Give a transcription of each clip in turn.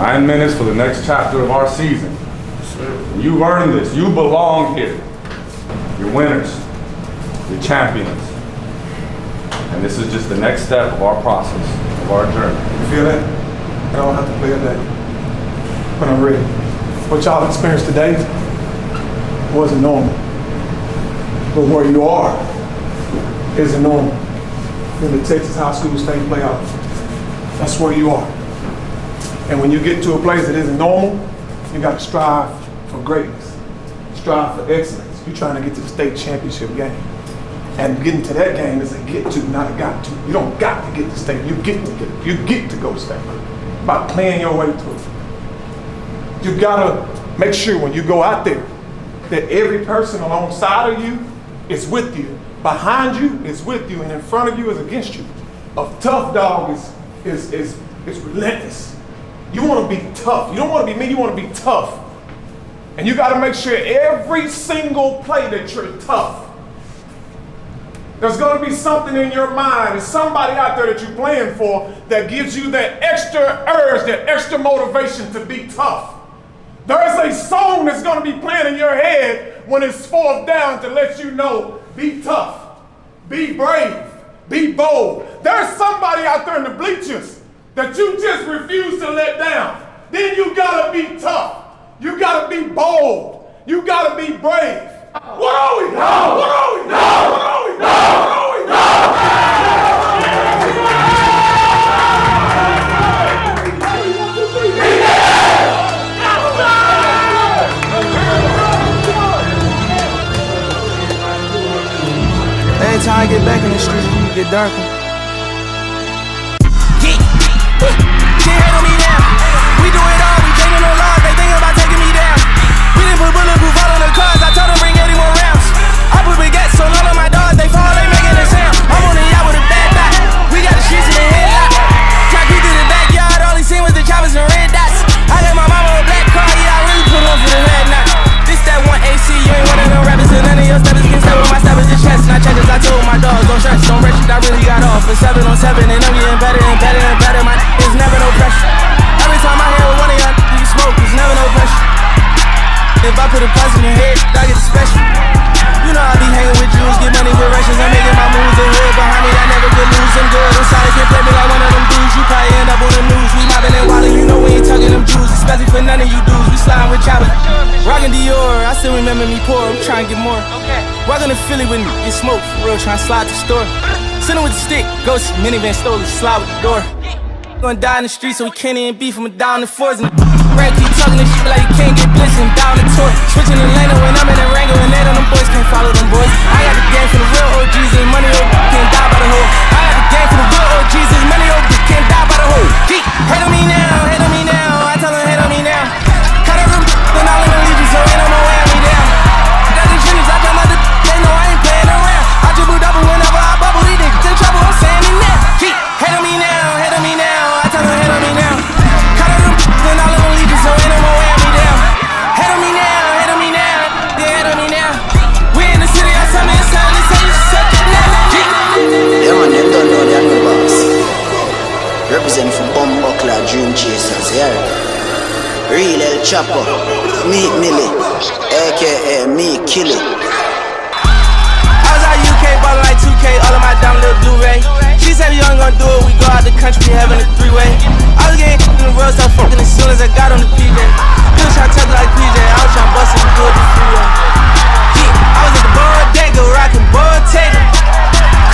9 minutes for the next chapter of our season. You've earned this. You belong here. You're winners. You're champions. And this is just the next step of our process, of our journey. You feel that? I don't have to play a day when I'm ready. What y'all experienced today wasn't normal. But where you are isn't normal. In the Texas high school state playoff, that's where you are. And when you get to a place that isn't normal, you got to strive for greatness, strive for excellence. You're trying to get to the state championship game. And getting to that game is a get to, not a got to. You don't got to get to state, you get to go to state by playing your way through. You gotta make sure when you go out there that every person alongside of you is with you, behind you is with you, and in front of you is against you. A tough dog is relentless. You wanna be tough. You don't wanna be mean, you wanna be tough. And you gotta make sure every single play that you're tough. There's gonna be something in your mind, there's somebody out there that you're playing for that gives you that extra urge, that extra motivation to be tough. There's a song that's gonna be playing in your head when it's fourth down to let you know, be tough, be brave, be bold. There's somebody out there in the bleachers that you just refuse to let down. Then you gotta be tough. You gotta be bold. You gotta be brave. What are we? No! What are we? No! What are we? No! What are we? No! Every time I get back in the streets, it get darker. Can't handle me now. We do it all, we breaking no laws, they thinking about taking me down. We didn't put bulletproof all on the cars, I told them bring 80 more rounds. I put baguettes on all of my dogs, they fall, they making a sound. I'm on the yacht with a bad dot, we got the streets in the headlock. Try creep through the backyard, all he seen was the choppers and red dots. I gave my mama a black car, yeah, I really put on for the head knot. This that one AC, you ain't one of them rappers, and none of your steppers can step with my steppers, just chest. And I check this, I told my dogs, don't stress, don't rush it, I really got off. For 7 on 7, and I'm getting better and better and better, my is never no pressure. Every time I hear one of y'all you smoke, it's never no pressure. If I put a price in your head, I get the special. You know I be hanging with Jews, get money with Russians. I'm making my moves, the hood behind me, I never get loose. I'm good, I'm sorry, can't play me like one of them dudes. You probably end up on the news. We mobbing and wildin', you know we ain't talking them Jews. Especially for none of you dudes, we sliding with choppers. Rockin' Dior, I still remember me poor, I'm trying to get more. Walking to Philly with me, get smoked, for real, trying to slide the store. Sitting with the stick, ghost minivan stole it, slide with the door. Gonna die in the street, so we can't even beef him down the fours. And Brad keep talking this shit like he can't get blitzed and down the tour. Switching the lane when I'm in the Rango and that on them boys can't follow them boys. I got the game for the real OGs and money can't die by the hoe. I got the game for the real OGs and money can't die by the hoe. Keep hate on me now, hate on me now. I tell them hate on me now. Cut out them and all in the legion, so ain't no more wearing me down. Got these shitties, I tell them they know I ain't playing around. I dribble double whenever I bubble, these niggas in trouble, I'm saying it now. Keep hate on me now, hate on me now. Hate on me now. Cut out them and all in the legion, so ain't no more wearing me down. Hate on me now, hate on me now. Yeah, hate on me now. We in the city, I tell me it's time to say you suck it now. Yeah man, them don't know the Angry Boss. Represent for Bumblecular Dream Chasers, yeah. Real El Chapo, me Millie, aka me Killy. I was out UK ballin' like 2K, all of my down little Blu-ray. She said you ain't gonna do it, we go out the country, we having a 3-way. I was getting in the road, start fucking as soon as I got on the PJ. You was tryna touch like PJ, I was tryna bust it and do it the freeway. Yeah, I was at the Bodega, rockin' Bottega.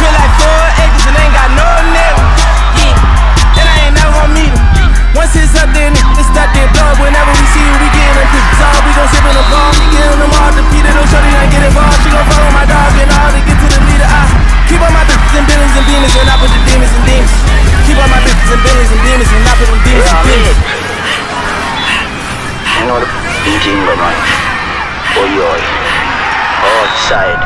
Crib like 4 acres and ain't got no nigga. Yeah, and I ain't never gonna meet him. Once it's up there, it's stuck there, blow up whenever we see you, we get in the all we gon' sip in the ball, get in them all, the Peter, don't show they not get involved. She gon' follow my dog and all to get to the leader. I keep all my bitches and billions and demons, and I put the demons in demons. Keep all my bitches and billions and demons, and I put them demons in demons. You know the thinking, man. Oh, yoy. Outside.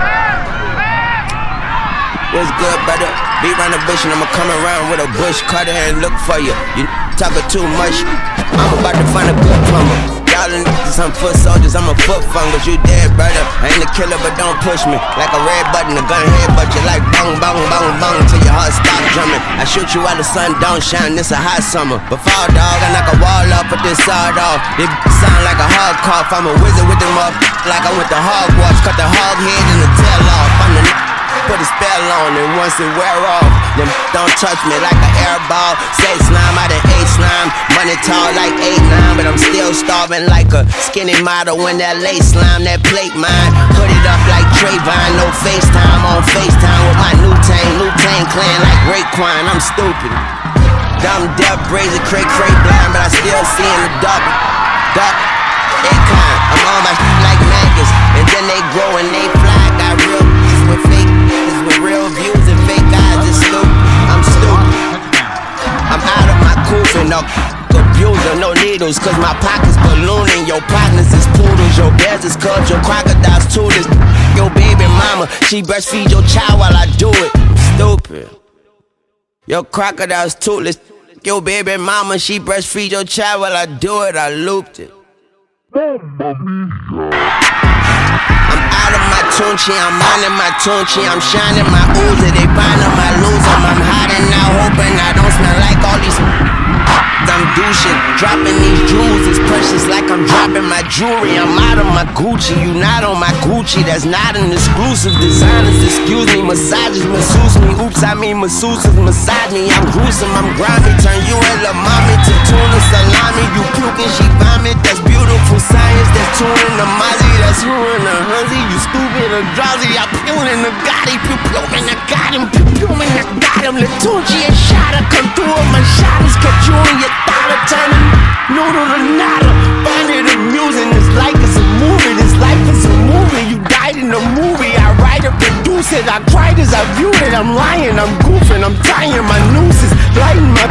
What's good, brother? Beat round the bush and I'ma come around with a bush cutter and look for you. You talking too much. I'm about to find a good plumber. Y'all in some foot soldiers, I'm a foot fungus. You dead, brother. I ain't a killer, but don't push me. Like a red button, a gun head, but you like bong, bong, bong, bong till your heart stop drumming. I shoot you while the sun don't shine, this a hot summer. But fall dog, I knock a wall off with this been sawed off. They sound like a hog cough. I'm a wizard with them up, like I went to Hogwarts. Cut the hog head and the tail off. I'm the put a spell on, and once it wear off, them don't touch me like an air ball. Say slime, I done ate slime. Money tall like 8'9", but I'm still starving like a skinny model when that lace slime, that plate mine. Put it up like Trayvon, no FaceTime on FaceTime with my new Tang clan like Raekwon. I'm stupid. Dumb, deaf, brazen, cray, blind, but I still see in the dark. Akon, I'm on my like maggots, and then they grow and they fly. Got real with fake with real views and fake eyes. It's stupid. I'm stupid. I'm out of my coupe and no abuser, no needles, cause my pockets ballooning. Your partners is poodles, your bears is cubs, your crocodiles toothless. Your baby mama, she breastfeed your child while I do it. Stupid. Your crocodile's toothless. Your baby mama, she breastfeed your child while I do it. I looped it. I'm out of my tunchi, I'm minding my tunchi, I'm shining my Uzi, they binding my loser. I'm hiding out, hoping I don't smell like all these. I'm douching, dropping these jewels, it's precious like I'm dropping my jewelry. I'm out of my Gucci, you not on my Gucci, that's not an exclusive. Designers, excuse me, massages, masseuse me. Oops, I mean masseuses, massage me. I'm gruesome, I'm grimy, turn you and La Mommy to tuna salami. You puking, she vomit, that's beautiful science. That's tuning the Mozzie, that's ruining the Hunzy. You stupid or drowsy, I peeling the Gotti. Pew-pewing, I got him, pew-pewing, I got him. Latunchi and Shada come through with my shadows, catch you in your dollar, turning noodle to nada. Find it amusing, it's like it's a movie. This life is a movie, you died in a movie. I write it, produce it, I cried as I viewed it. I'm lying, I'm goofing, I'm tying my nooses, lighting my